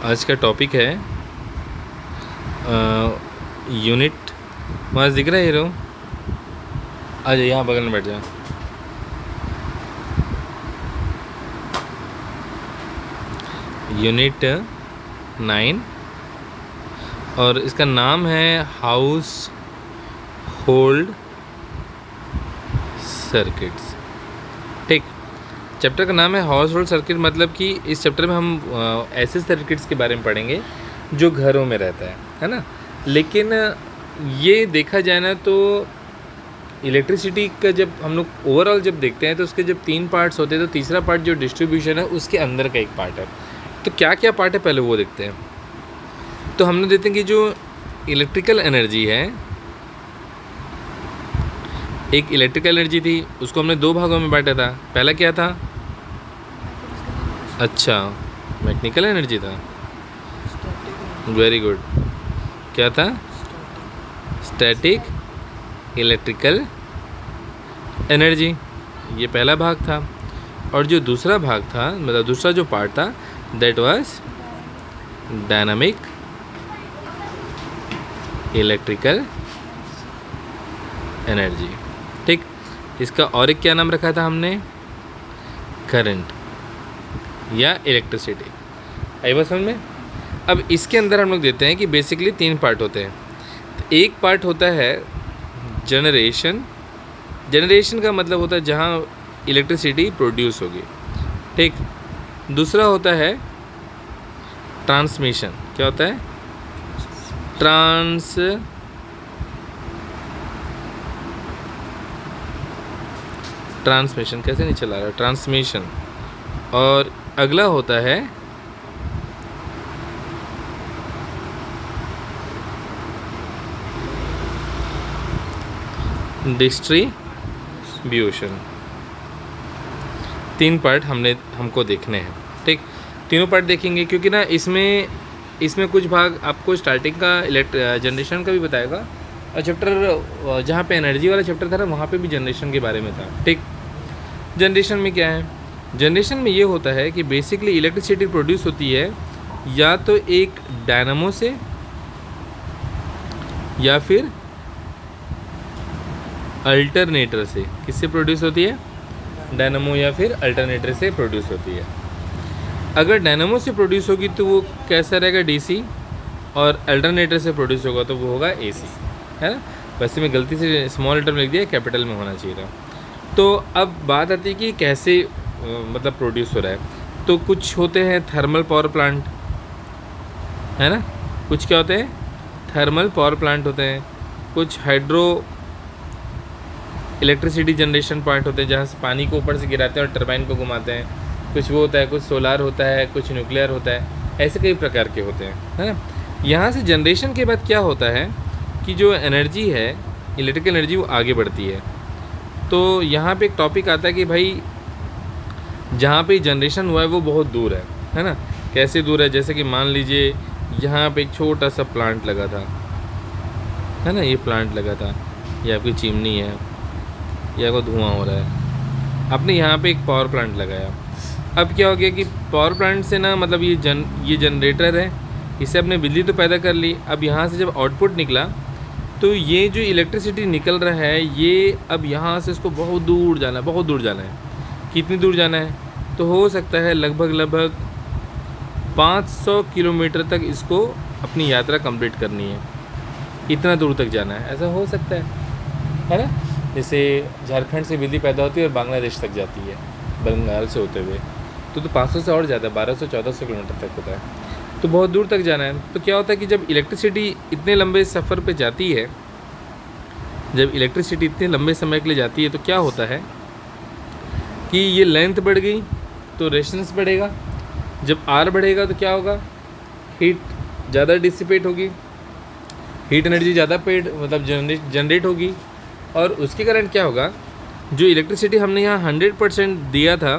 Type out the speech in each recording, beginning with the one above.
आज का टॉपिक है यूनिट। वहाँ दिख रहा है हीरो? आ जाइए, यहाँ बगल में बैठ जाओ। यूनिट 9 और इसका नाम है हाउस होल्ड सर्किट्स। ठीक, चैप्टर का नाम है हाउस होल्ड सर्किट। मतलब कि इस चैप्टर में हम ऐसे सर्किट्स के बारे में पढ़ेंगे जो घरों में रहता है ना। लेकिन ये देखा जाए ना तो इलेक्ट्रिसिटी का जब हम लोग ओवरऑल जब देखते हैं तो उसके जब 3 पार्ट्स होते हैं तो तीसरा पार्ट जो डिस्ट्रीब्यूशन है उसके अंदर का एक पार्ट है। तो क्या क्या पार्ट है पहले वो देखते हैं। तो हमने देखते हैं कि जो इलेक्ट्रिकल एनर्जी है, एक इलेक्ट्रिकल एनर्जी थी, उसको हमने 2 भागों में बांटा था। पहला क्या था? अच्छा, मैकेनिकल एनर्जी था। Very good. क्या था? स्टैटिक इलेक्ट्रिकल एनर्जी, ये पहला भाग था। और जो दूसरा भाग था, मतलब दूसरा जो पार्ट था, that was dynamic electrical energy. ठीक, इसका और एक क्या नाम रखा था हमने? करंट या इलेक्ट्रिसिटी। आई बात समझ में? अब इसके अंदर हम लोग देते हैं कि बेसिकली 3 पार्ट होते हैं। तो एक पार्ट होता है जनरेशन। जनरेशन का मतलब होता है जहाँ इलेक्ट्रिसिटी प्रोड्यूस होगी। ठीक, दूसरा होता है ट्रांसमिशन। क्या होता है? ट्रांसमिशन। कैसे नहीं चला रहा? ट्रांसमिशन। और अगला होता है डिस्ट्रीब्यूशन। 3 पार्ट हमको देखने हैं। ठीक, तीनों पार्ट देखेंगे क्योंकि ना इसमें कुछ भाग आपको स्टार्टिंग का जनरेशन का भी बताएगा, और चैप्टर जहाँ पे एनर्जी वाला चैप्टर था ना वहाँ पे भी जनरेशन के बारे में था। ठीक, जनरेशन में क्या है? जनरेशन में ये होता है कि बेसिकली इलेक्ट्रिसिटी प्रोड्यूस होती है या तो एक डायनामो से या फिर अल्टरनेटर से। किससे प्रोड्यूस होती है? डायनामो या फिर अल्टरनेटर से प्रोड्यूस होती है। अगर डायनामो से प्रोड्यूस होगी तो वो कैसा रहेगा? डीसी। और अल्टरनेटर से प्रोड्यूस होगा तो वो होगा एसी, है ना। वैसे मैं गलती से स्मॉल लेटर में लिख दिया, कैपिटल में होना चाहिए था। तो अब बात आती है कि कैसे मतलब प्रोड्यूस हो रहा है। तो कुछ होते हैं थर्मल पावर प्लांट, है ना। कुछ क्या होते हैं? थर्मल पावर प्लांट होते हैं। कुछ हाइड्रो इलेक्ट्रिसिटी जनरेशन पॉइंट होते हैं जहाँ से पानी को ऊपर से गिराते हैं और टरबाइन को घुमाते हैं। कुछ वो होता है, कुछ सोलार होता है, कुछ न्यूक्लियर होता है। ऐसे कई प्रकार के होते हैं, है ना। यहाँ से जनरेशन के बाद क्या होता है कि जो एनर्जी है, इलेक्ट्रिकल एनर्जी, वो आगे बढ़ती है। तो यहाँ पे एक टॉपिक आता है कि भाई जहाँ पे जनरेशन हुआ है वो बहुत दूर है ना। कैसे दूर है? जैसे कि मान लीजिए यहाँ पे एक छोटा सा प्लांट लगा था, है ना। ये प्लांट लगा था, ये आपकी चिमनी है, या को धुआं हो रहा है। आपने यहाँ पे एक पावर प्लांट लगाया। अब क्या हो गया कि पावर प्लांट से ना, मतलब ये जनरेटर है, इससे आपने बिजली तो पैदा कर ली। अब यहाँ से जब आउटपुट निकला तो ये जो इलेक्ट्रिसिटी निकल रहा है, ये अब यहाँ से इसको बहुत दूर जाना है, बहुत दूर जाना है। कितनी दूर जाना है? तो हो सकता है लगभग 500 किलोमीटर तक इसको अपनी यात्रा कंप्लीट करनी है। इतना दूर तक जाना है, ऐसा हो सकता है ना। जैसे झारखंड से बिजली पैदा होती है और बांग्लादेश तक जाती है बंगाल से होते हुए, तो 500 से और ज़्यादा, 1200-1400 किलोमीटर तक होता है। तो बहुत दूर तक जाना है। तो क्या होता है कि जब इलेक्ट्रिसिटी इतने लंबे सफ़र पे जाती है, जब इलेक्ट्रिसिटी इतने लंबे समय के लिए जाती है, तो क्या होता है कि ये लेंथ बढ़ गई तो रेजिस्टेंस बढ़ेगा। जब आर बढ़ेगा तो क्या होगा? हीट ज़्यादा डिसिपेट होगी, हीट एनर्जी ज़्यादा मतलब जनरेट होगी। और उसके कारण क्या होगा? जो इलेक्ट्रिसिटी हमने यहाँ 100% दिया था,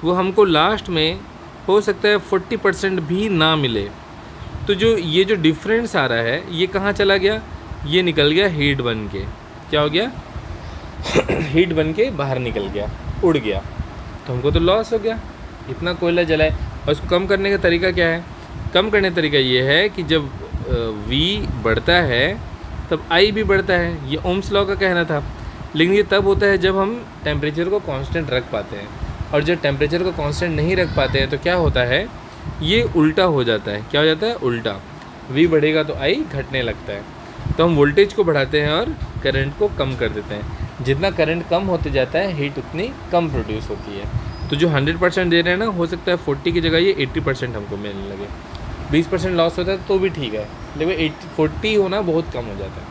वो हमको लास्ट में हो सकता है 40% भी ना मिले। तो ये जो डिफरेंस आ रहा है, ये कहाँ चला गया? ये निकल गया हीट बन के। क्या हो गया? हीट बन के बाहर निकल गया, उड़ गया। तो हमको तो लॉस हो गया। इतना कोयला जलाए। और उसको कम करने का तरीका क्या है? कम करने का तरीका ये है कि जब V बढ़ता है तब I भी बढ़ता है, ये ओम्स लॉ का कहना था। लेकिन ये तब होता है जब हम टेम्परेचर को कांस्टेंट रख पाते हैं, और जब टेम्परेचर को कांस्टेंट नहीं रख पाते हैं तो क्या होता है, ये उल्टा हो जाता है। क्या हो जाता है? उल्टा। V बढ़ेगा तो I घटने लगता है। तो हम वोल्टेज को बढ़ाते हैं और करंट को कम कर देते हैं। जितना करंट कम होते जाता है हीट उतनी कम प्रोड्यूस होती है। तो जो 100% दे रहे हैं ना, हो सकता है 40 की जगह ये 80% हमको मिलने लगे। 20% लॉस होता है तो भी ठीक है, लेकिन 40 होना बहुत कम हो जाता है।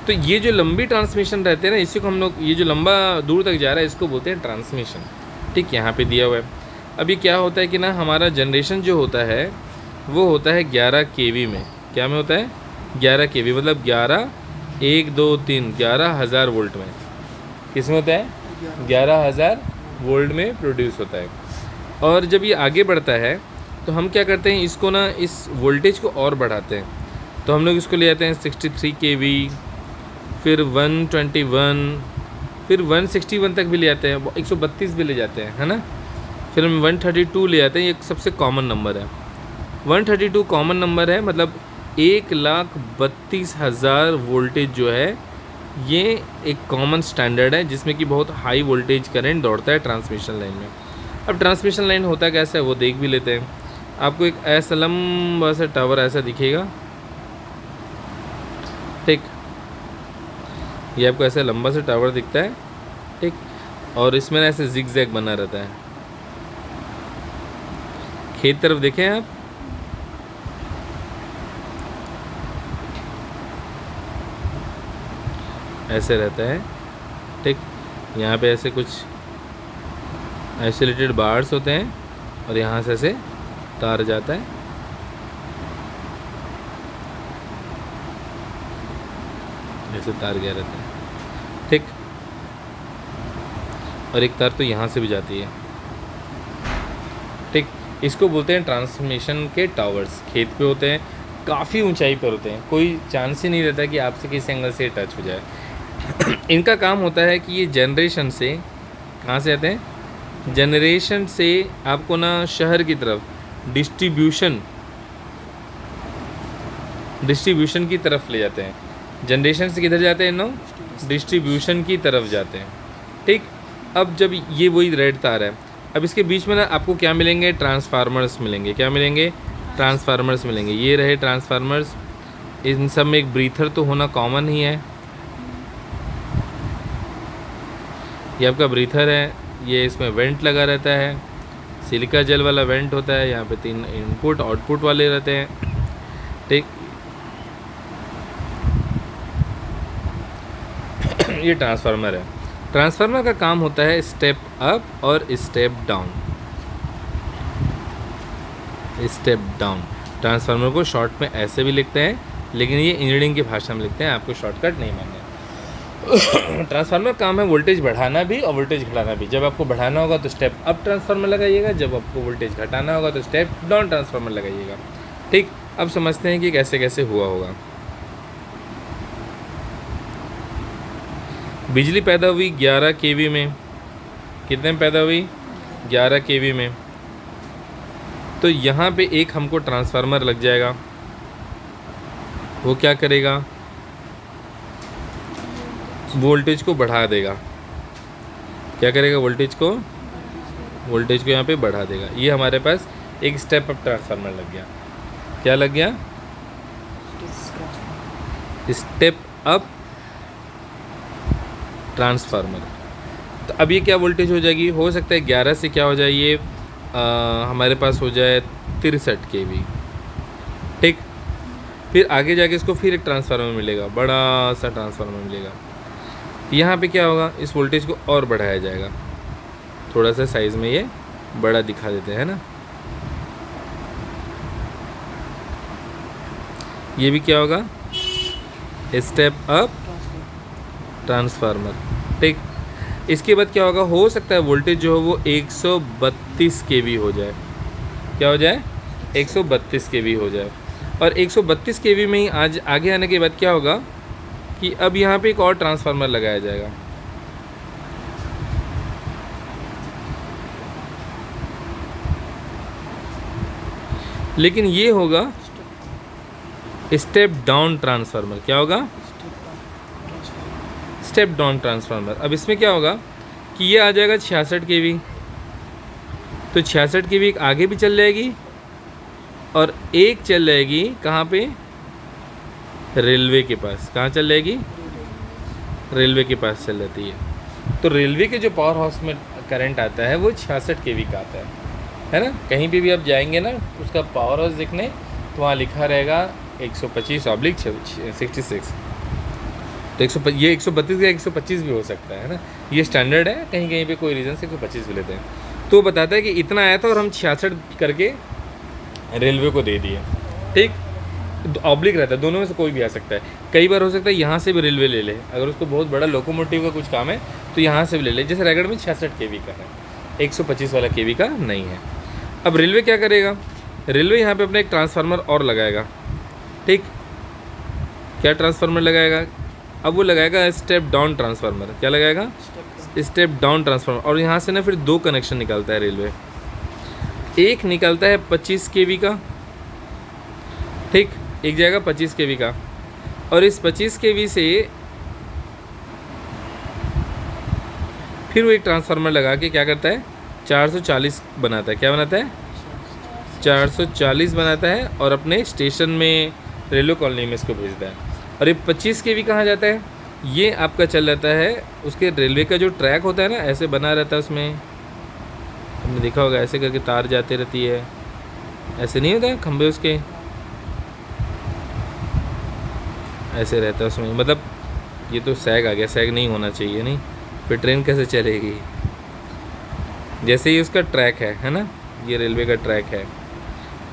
तो ये जो लंबी ट्रांसमिशन रहते हैं ना, इसी को हम लोग, ये जो लंबा दूर तक जा रहा है इसको बोलते हैं ट्रांसमिशन। ठीक, यहाँ पे दिया हुआ है। अभी क्या होता है कि ना, हमारा जनरेशन जो होता है वो होता है 11 kV में। क्या में होता है? 11 kV, मतलब 11,000 वोल्ट में। किस में होता है? 11,000 वोल्ट में प्रोड्यूस होता है। और जब ये आगे बढ़ता है तो हम क्या करते हैं, इसको ना, इस वोल्टेज को और बढ़ाते हैं। तो हम लोग इसको ले आते हैं 63 kV, फिर 121, फिर 161 तक भी ले आते हैं, 132 भी ले जाते हैं, है ना। फिर हम 132 ले आते हैं, ये सबसे कॉमन नंबर है। 132 कॉमन नंबर है, मतलब 1,32,000 वोल्टेज जो है ये एक कॉमन स्टैंडर्ड है, जिसमें कि बहुत हाई वोल्टेज करंट दौड़ता है ट्रांसमिशन लाइन में। अब ट्रांसमिशन लाइन होता कैसा है वो देख भी लेते हैं। आपको एक ऐसा लंबा सा टावर ऐसा दिखेगा, ठीक, ये आपको ऐसा लंबा सा टावर दिखता है, ठीक, और इसमें ऐसे जिग जैग बना रहता है। खेत तरफ देखें आप, ऐसे रहता है, ठीक। यहाँ पे ऐसे कुछ आइसोलेटेड बार्स होते हैं और यहाँ से ऐसे तार जाता है, ऐसे तार गया रहता है, ठीक। और एक तार तो यहाँ से भी जाती है, ठीक। इसको बोलते हैं ट्रांसमिशन के टावर्स। खेत पे होते हैं, काफ़ी ऊंचाई पर होते हैं, कोई चांस ही नहीं रहता कि आपसे किसी एंगल से टच हो जाए। इनका काम होता है कि ये जनरेशन से, कहाँ से आते हैं? जनरेशन से आपको ना शहर की तरफ डिस्ट्रीब्यूशन की तरफ ले जाते हैं। जनरेशन से किधर जाते हैं नो? डिस्ट्रीब्यूशन की तरफ जाते हैं, ठीक। अब जब ये वही रेड तार है, अब इसके बीच में ना आपको क्या मिलेंगे? ट्रांसफार्मर्स मिलेंगे। क्या मिलेंगे? ट्रांसफार्मर्स मिलेंगे। ये रहे ट्रांसफार्मर्स। इन सब में एक ब्रीथर तो होना कॉमन ही है। ये आपका ब्रीथर है, ये इसमें वेंट लगा रहता है, सिलिका जेल वाला वेंट होता है। यहाँ पे 3 इनपुट आउटपुट वाले रहते हैं, ठीक। ये ट्रांसफार्मर है। ट्रांसफार्मर का काम होता है स्टेप अप और step down. Step down transformer को शॉर्ट में ऐसे भी लिखते हैं, लेकिन ये इंजीनियरिंग की भाषा में लिखते हैं, आपको शॉर्टकट नहीं मानना है। ट्रांसफार्मर काम है वोल्टेज बढ़ाना भी और वोल्टेज घटाना भी। जब आपको बढ़ाना होगा तो स्टेप अप ट्रांसफार्मर लगाइएगा, जब आपको वोल्टेज घटाना होगा तो स्टेप डाउन ट्रांसफार्मर लगाइएगा, ठीक। अब समझते हैं कि कैसे कैसे हुआ होगा। बिजली पैदा हुई 11 kV में। कितने में पैदा हुई? 11 kV में। तो यहाँ पे एक हमको ट्रांसफार्मर लग जाएगा, वो क्या करेगा? वोल्टेज को बढ़ा देगा। क्या करेगा? वोल्टेज को यहाँ पे बढ़ा देगा। ये हमारे पास एक स्टेप अप ट्रांसफार्मर लग गया। क्या लग गया? Step up transformer. तो अब ये क्या वोल्टेज हो जाएगी? हो सकता है 11 से क्या हो जाए, ये हमारे पास हो जाए 63 kV, ठीक। फिर आगे जाके इसको फिर एक ट्रांसफार्मर मिलेगा, बड़ा सा ट्रांसफार्मर मिलेगा। यहाँ पे क्या होगा? इस वोल्टेज को और बढ़ाया जाएगा, थोड़ा सा साइज़ में ये बड़ा दिखा देते हैं ना। ये भी क्या होगा? स्टेप अप ट्रांसफार्मर, ठीक। इसके बाद क्या होगा? हो सकता है वोल्टेज जो है वो 132 kV हो जाए। क्या हो जाए? 132 kV हो जाए। और 132 kV में ही आज आगे आने के बाद क्या होगा कि अब यहाँ पे एक और ट्रांसफार्मर लगाया जाएगा। लेकिन ये होगा स्टेप डाउन ट्रांसफार्मर। क्या होगा? Step down transformer. अब इसमें क्या होगा कि ये आ जाएगा 66 kV, तो 66 kV आगे भी चल जाएगी और एक चल जाएगी कहाँ पे? रेलवे के पास। कहाँ चल जाएगी? रेलवे के पास चल जाती है। तो रेलवे के जो पावर हाउस में करंट आता है वो 66 kV का आता है ना। कहीं पे भी आप जाएंगे ना उसका पावर हाउस देखने, तो वहाँ लिखा रहेगा 125/66। तो ये 132 या 125 भी हो सकता है ना, ये स्टैंडर्ड है। कहीं कहीं पे कोई रीज़न से 125 भी लेते हैं। तो बताता है कि इतना आया था और हम 66 करके रेलवे को दे दिए। ठीक, ऑब्लिक रहता है, दोनों में से कोई भी आ सकता है। कई बार हो सकता है यहाँ से भी रेलवे ले ले, अगर उसको बहुत बड़ा लोकोमोटिव का कुछ काम है तो यहाँ से भी ले ले। जैसे रायगढ़ में 66 kV का है, 125 वाला kV का नहीं है। अब रेलवे क्या करेगा? रेलवे यहाँ पे अपना एक ट्रांसफार्मर और लगाएगा। ठीक, क्या ट्रांसफार्मर लगाएगा? अब वो लगाएगा स्टेप डाउन ट्रांसफार्मर। क्या लगाएगा? Step down transformer. और यहाँ से ना फिर 2 कनेक्शन निकालता है रेलवे। एक निकलता है 25 kV का, ठीक, एक जाएगा 25 kV का, और इस 25 kV से फिर वो एक ट्रांसफार्मर लगा के क्या करता है? 440 बनाता है। क्या बनाता है? 440 बनाता है और अपने स्टेशन में, रेलवे कॉलोनी में इसको भेजता है। और ये 25 kV कहाँ जाता है? ये आपका चल जाता है उसके रेलवे का जो ट्रैक होता है ना, ऐसे बना रहता है उसमें, हमने देखा होगा ऐसे करके तार जाते रहती है, ऐसे नहीं होता है खंभे उसके, ऐसे रहता है उसमें। मतलब ये तो सैग आ गया, सैग नहीं होना चाहिए, नहीं फिर ट्रेन कैसे चलेगी। जैसे ही उसका ट्रैक है ना, ये रेलवे का ट्रैक है,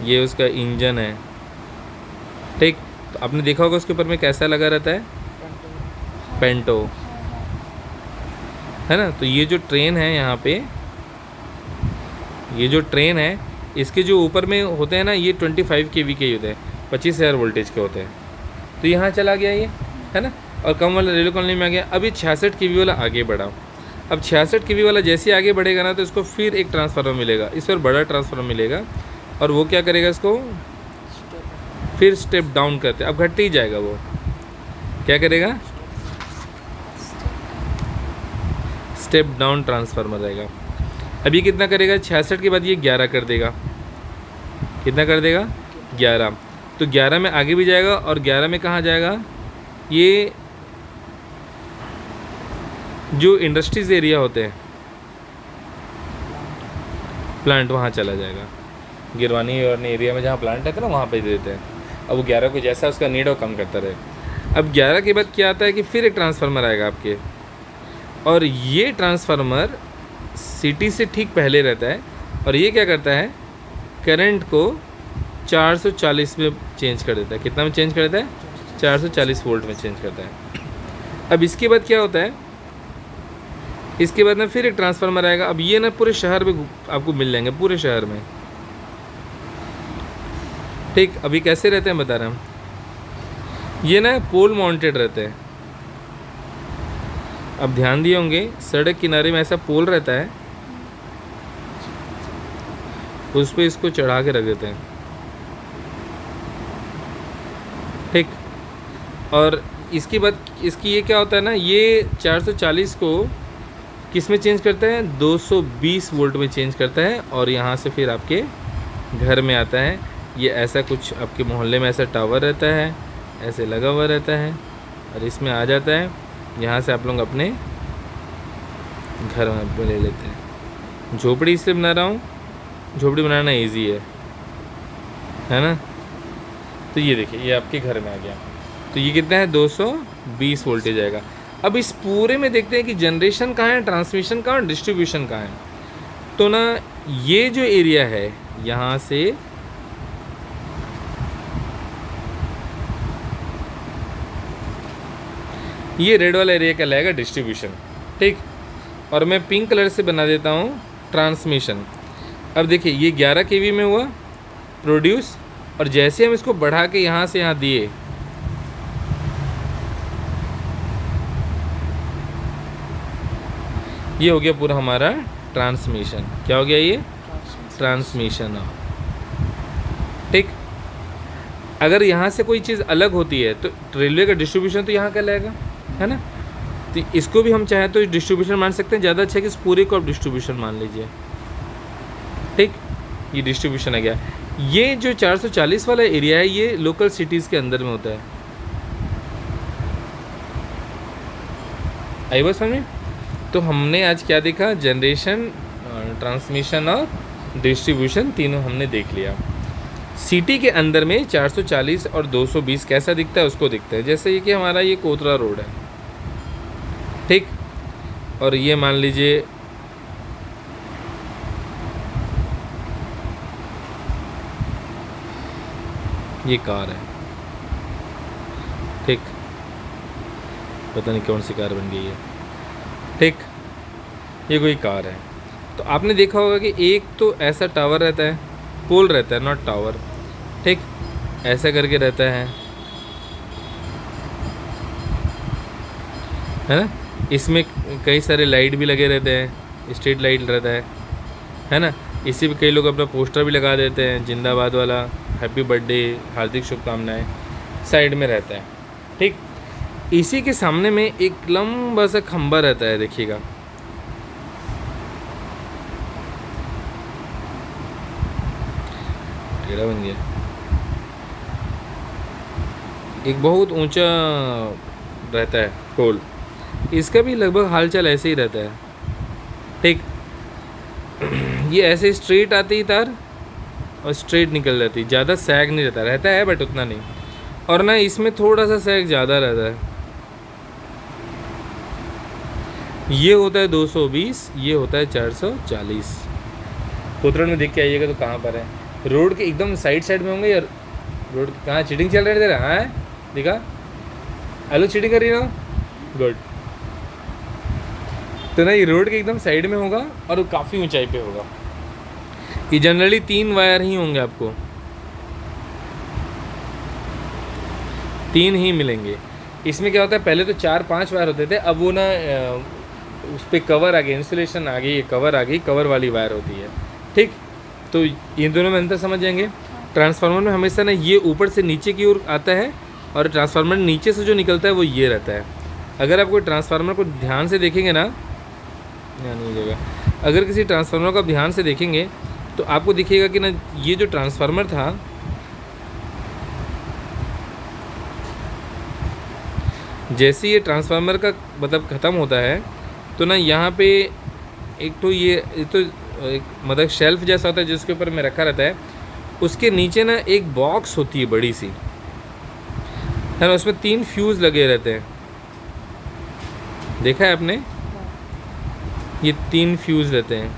ये उसका इंजन है। ठीक, तो आपने देखा होगा उसके ऊपर में कैसा लगा रहता है? पेंटो, है ना। तो ये जो ट्रेन है यहाँ पे, ये जो ट्रेन है इसके जो ऊपर में होते हैं ना, ये 25 kV के ही होते हैं, 25,000 वोल्टेज के होते हैं। तो यहाँ चला गया ये, है ना, और कम वाला रेलवे कॉलोनी में आ गया। अब ये 66 kV वाला आगे बढ़ा। अब 66 kV वाला जैसे आगे बढ़ेगा ना, तो इसको फिर एक ट्रांसफार्मर मिलेगा, इस पर बड़ा ट्रांसफार्मर मिलेगा, और वो क्या करेगा? इसको फिर स्टेप डाउन करते, अब घटते ही जाएगा। वो क्या करेगा? स्टेप डाउन ट्रांसफार्मर रहेगा। अब ये कितना करेगा? 66 के बाद ये 11 कर देगा। कितना कर देगा? 11। तो 11 में आगे भी जाएगा, और 11 में कहाँ जाएगा? ये जो इंडस्ट्रीज एरिया होते हैं, प्लांट, वहाँ चला जाएगा। गिरवानी और एरिया में जहाँ प्लांट रहता है ना, वहाँ पे दे देते हैं। अब वो 11 को जैसा उसका नीड हो कम करता रहे। अब 11 के बाद क्या आता है कि फिर एक ट्रांसफार्मर आएगा आपके, और ये ट्रांसफार्मर सिटी से ठीक पहले रहता है, और ये क्या करता है? करंट को 440 में चेंज कर देता है। कितना में चेंज कर देता है? 440 वोल्ट में चेंज करता है। अब इसके बाद क्या होता है? इसके बाद ना फिर एक ट्रांसफार्मर आएगा। अब ये ना पूरे शहर में आपको मिल जाएंगे, पूरे शहर में। ठीक, अभी कैसे रहते हैं बता रहे हम, ये ना पोल माउंटेड रहते हैं। अब ध्यान दिए होंगे सड़क किनारे में ऐसा पोल रहता है, उस पर इसको चढ़ा के रख देते हैं। ठीक, और इसके बाद इसकी ये क्या होता है ना, ये 440 को किस में चेंज करता है? 220 वोल्ट में चेंज करता है, और यहाँ से फिर आपके घर में आता है। ये ऐसा कुछ आपके मोहल्ले में ऐसा टावर रहता है, ऐसे लगा हुआ रहता है, और इसमें आ जाता है। यहाँ से आप लोग अपने घर में ले लेते हैं। झोपड़ी इसलिए बना रहा हूँ, झोपड़ी बनाना इजी है ना। तो ये देखिए, ये आपके घर में आ गया। तो ये कितना है? 220 वोल्टेज आएगा। अब इस पूरे में देखते हैं कि जनरेशन कहाँ है, ट्रांसमिशन कहाँ है, डिस्ट्रीब्यूशन कहाँ है। तो ना ये जो एरिया है, यहाँ से ये रेड वाला एरिया कहलाएगा डिस्ट्रीब्यूशन। ठीक, और मैं पिंक कलर से बना देता हूँ ट्रांसमिशन। अब देखिए, ये 11 kV में हुआ प्रोड्यूस, और जैसे हम इसको बढ़ा के यहाँ से यहाँ दिए, ये हो गया पूरा हमारा ट्रांसमिशन। क्या हो गया? ये ट्रांसमिशन। ठीक, अगर यहाँ से कोई चीज़ अलग होती है तो रेलवे का डिस्ट्रीब्यूशन तो यहाँ कहलाएगा, है ना। तो इसको भी हम चाहें तो डिस्ट्रीब्यूशन मान सकते हैं। ज़्यादा अच्छा है कि इस पूरे को आप डिस्ट्रीब्यूशन मान लीजिए, ठीक। ये डिस्ट्रीब्यूशन है गया। ये जो 440 वाला एरिया है ये लोकल सिटीज़ के अंदर में होता है। आई बात समझ में? तो हमने आज क्या देखा, जनरेशन, ट्रांसमिशन और डिस्ट्रीब्यूशन तीनों हमने देख लिया। सिटी के अंदर में 440 और 220 कैसा दिखता है उसको दिखता है। जैसे ये कि हमारा ये कोतरा रोड है, ठीक, और ये मान लीजिए ये कार है, ठीक, पता नहीं कौन सी कार बन गई है, ठीक, ये कोई कार है। तो आपने देखा होगा कि एक तो ऐसा टावर रहता है, पोल रहता है, नॉट टावर, ठीक, ऐसा करके रहता है ना। इसमें कई सारे लाइट भी लगे रहते हैं, स्ट्रीट लाइट रहता है ना। इसी पे कई लोग अपना पोस्टर भी लगा देते हैं, जिंदाबाद वाला, हैप्पी बर्थडे, हार्दिक शुभकामनाएं, साइड में रहता है, ठीक। इसी के सामने में एक लंबा सा खंबा रहता है, देखिएगा, टेढ़ा बन गया, एक बहुत ऊंचा रहता है पोल। इसका भी लगभग हालचाल ऐसे ही रहता है, ठीक। ये ऐसे स्ट्रेट आती तार और स्ट्रेट निकल जाती, ज़्यादा सैग नहीं रहता है बट उतना नहीं, और ना इसमें थोड़ा सा सैग ज़्यादा रहता है। ये होता है 220, ये होता है 440। कोतरण में देख के आइएगा तो कहाँ पर है, रोड के एकदम साइड में होंगे, या रोड कहाँ चीटिंग चल रही है, हाँ देखा, हेलो चीटिंग कर रही ना, गुड। तो ना ये रोड के एकदम साइड में होगा और काफ़ी ऊंचाई पे होगा। ये जनरली 3 वायर ही होंगे, आपको 3 ही मिलेंगे। इसमें क्या होता है, पहले तो 4-5 वायर होते थे, अब वो ना उस पर कवर आ गई, इंसुलेशन आ गई, ये कवर आ गई, कवर वाली वायर होती है, ठीक। तो इन दोनों में अंतर समझ जाएंगे। ट्रांसफार्मर में हमेशा ना ये ऊपर से नीचे की ओर आता है, और ट्रांसफार्मर नीचे से जो निकलता है वो ये रहता है। अगर आप कोई ट्रांसफार्मर को ध्यान से देखेंगे ना, नहीं जगह, अगर किसी ट्रांसफार्मर को आप ध्यान से देखेंगे तो आपको दिखेगा कि ना ये जो ट्रांसफार्मर था, जैसे ये ट्रांसफार्मर का मतलब ख़त्म होता है तो ना यहाँ पे एक तो ये तो एक मतलब शेल्फ जैसा होता है जिसके ऊपर में रखा रहता है, उसके नीचे ना एक बॉक्स होती है बड़ी सी, है ना, उसमें 3 फ्यूज़ लगे रहते हैं, देखा है आपने, ये 3 फ्यूज़ रहते हैं।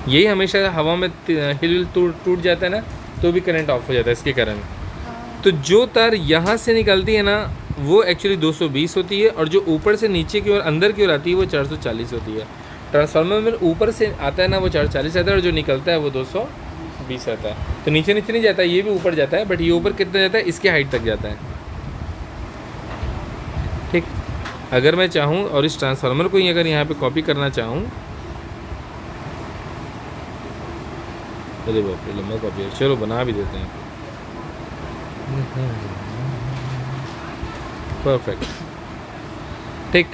यही हमेशा हवा में हिल टूट जाता है ना तो भी करंट ऑफ हो जाता है इसके कारण। तो जो तार यहाँ से निकलती है ना वो एक्चुअली 220 होती है, और जो ऊपर से नीचे की ओर अंदर की ओर आती है वो 440 होती है। ट्रांसफार्मर में ऊपर से आता है ना वो 440 आता है, और जो निकलता है वो 220 आता है। तो नीचे नहीं जाता है, ये भी ऊपर जाता है, बट ये ऊपर कितना जाता है, इसके हाइट तक जाता है, ठीक। अगर मैं चाहूँ और इस ट्रांसफार्मर को ही अगर यहाँ पे कॉपी करना चाहूँ, अरे बाप रे लंबा कॉपी है, चलो बना भी देते हैं, परफेक्ट, ठीक।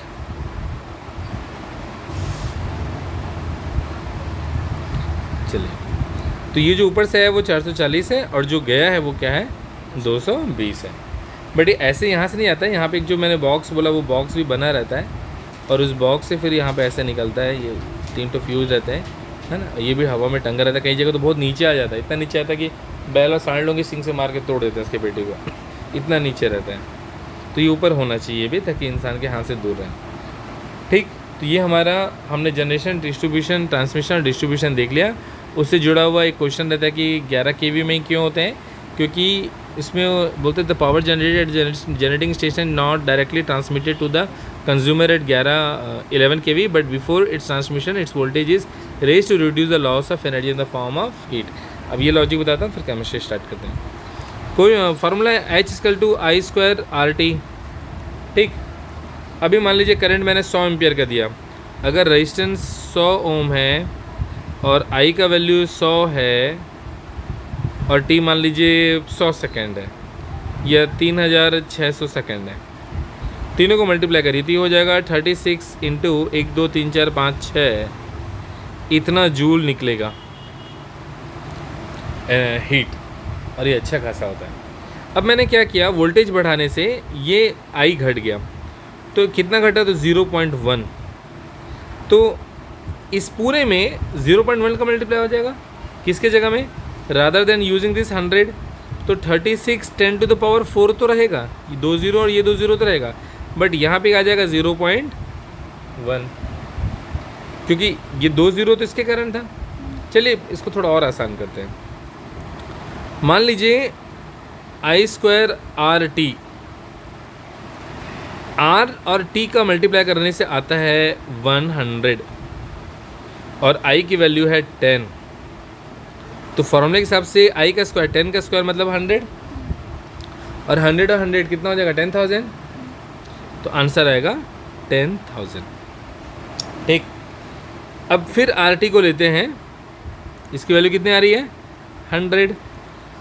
चलिए, तो ये जो ऊपर से है वो 440 है, और जो गया है वो क्या है, 220 है। बट ये ऐसे यहाँ से नहीं आता है, यहाँ पे एक जो मैंने बॉक्स बोला वो बॉक्स भी बना रहता है, और उस बॉक्स से फिर यहाँ पे ऐसे निकलता है, ये 3 तो फ्यूज़ रहते हैं, है ना। ये भी हवा में टंगा रहता है, कई जगह तो बहुत नीचे आ जाता है, इतना नीचे आता है कि बैल और सांड लोग सिंग से मार के तोड़ देते हैं इसके पेटी को, इतना नीचे रहता है। तो ये ऊपर होना चाहिए भी, ताकि इंसान के हाथ से दूर रहे, ठीक। तो ये हमारा हमने जनरेशन, डिस्ट्रीब्यूशन, ट्रांसमिशन और डिस्ट्रीब्यूशन देख लिया। उससे जुड़ा हुआ एक क्वेश्चन रहता है कि 11 kV में क्यों होते हैं, क्योंकि इसमें बोलते हैं the power generated generating station not directly transmitted to the consumer at 11 kV, but before its transmission its voltage is raise to reduce the loss of energy in the form of heat. अब ये logic बताता हूँ, फिर chemistry start करते हैं। कोई formula है H=I²RT, ठीक। अभी मान लीजिए करंट मैंने 100 एम्पियर का दिया, अगर रेजिस्टेंस 100 ओम है और I का वैल्यू 100 है, और टी मान लीजिए 100 सेकेंड है या 3600 सेकेंड है। तीनों को मल्टीप्लाई करिए तो ये हो जाएगा 36 इंटू 1 2 3 4 5 6, इतना जूल निकलेगा हीट, और ये अच्छा खासा होता है। अब मैंने क्या किया, वोल्टेज बढ़ाने से ये आई घट गया, तो कितना घटा, तो 0.1। तो इस पूरे में 0.1 का मल्टीप्लाई हो जाएगा किसके जगह में, रादर देन यूजिंग दिस 100, तो 36 10⁴ तो रहेगा, ये 2 0 और ये 2 0 तो रहेगा, बट यहाँ पे आ जाएगा 0.1, क्योंकि ये 2 0 तो इसके कारण था। चलिए इसको थोड़ा और आसान करते हैं। मान लीजिए I² RT, R और T का मल्टीप्लाई करने से आता है 100 और I की वैल्यू है 10, तो फॉर्मूले के हिसाब से I का स्क्वायर 10 का स्क्वायर मतलब 100, और 100 और 100 कितना हो जाएगा 10,000, तो आंसर आएगा 10,000। ठीक, अब फिर RT को लेते हैं, इसकी वैल्यू कितनी आ रही है 100,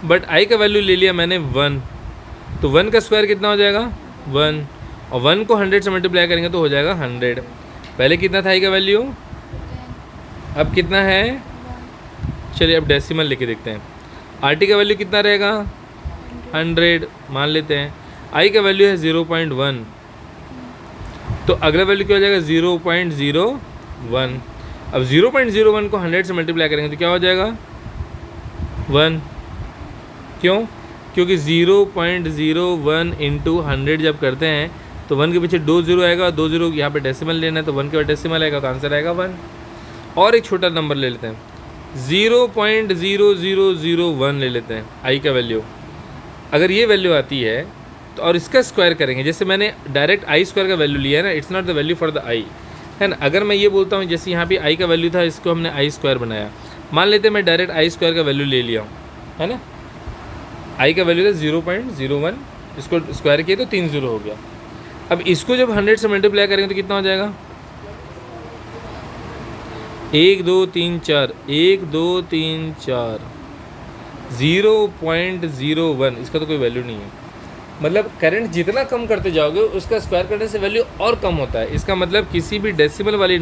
बट I का वैल्यू ले लिया मैंने 1, तो 1 का स्क्वायर कितना हो जाएगा 1, और 1 को 100 से मल्टीप्लाई करेंगे तो हो जाएगा 100। पहले कितना था I का वैल्यू, अब कितना है, चलिए अब डेसिमल लेके देखते हैं। RT का वैल्यू कितना रहेगा 100 मान लेते हैं, I का वैल्यू है 0.1, तो अगला वैल्यू क्या हो जाएगा 0.01। अब 0.01 को 100 से मल्टीप्लाई करेंगे तो क्या हो जाएगा 1, क्यों, क्योंकि 0.01 इंटू 100 जब करते हैं तो 1 के पीछे 2 0 आएगा, 2 0 यहाँ पे डेसिमल लेना है तो 1 के बाद डेसिमल आएगा, तो आंसर आएगा 1। और एक छोटा नंबर ले लेते हैं, 0.0001 ले लेते हैं I का वैल्यू। अगर ये वैल्यू आती है तो और इसका स्क्वायर करेंगे, जैसे मैंने डायरेक्ट I² का वैल्यू लिया है ना, it's not the value for the I, है ना। अगर मैं ये बोलता हूँ जैसे यहाँ पे I का वैल्यू था, इसको हमने I² बनाया, मान लेते हैं मैं डायरेक्ट I² का वैल्यू ले लिया हूँ, है ना। I का वैल्यू था 0.01, इसको स्क्वायर किए तो 3 0 हो गया। अब इसको जब 100 से मल्टीप्लाई करेंगे तो कितना हो जाएगा 1 2 3 4 1 2 3 4 0.01, इसका तो कोई वैल्यू नहीं है। मतलब करंट जितना कम करते जाओगे उसका स्क्वायर करने से वैल्यू और कम होता है। इसका मतलब किसी भी डेसिमल वाले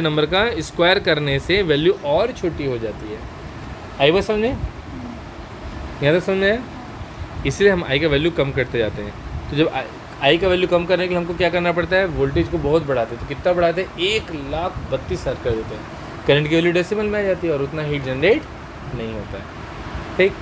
नंबर का स्क्वायर करने से वैल्यू और छोटी हो जाती है। आई बात समझे, यहाँ तक समझ आया। इसलिए हम आई का वैल्यू कम करते जाते हैं। तो जब आई का वैल्यू कम करने के लिए हमको क्या करना पड़ता है, वोल्टेज को बहुत बढ़ाते हैं। तो कितना बढ़ाते हैं 1,32,000 कर देते हैं, करंट की वैल्यू डेसिमल में आ जाती है और उतना हीट जनरेट नहीं होता है। ठीक।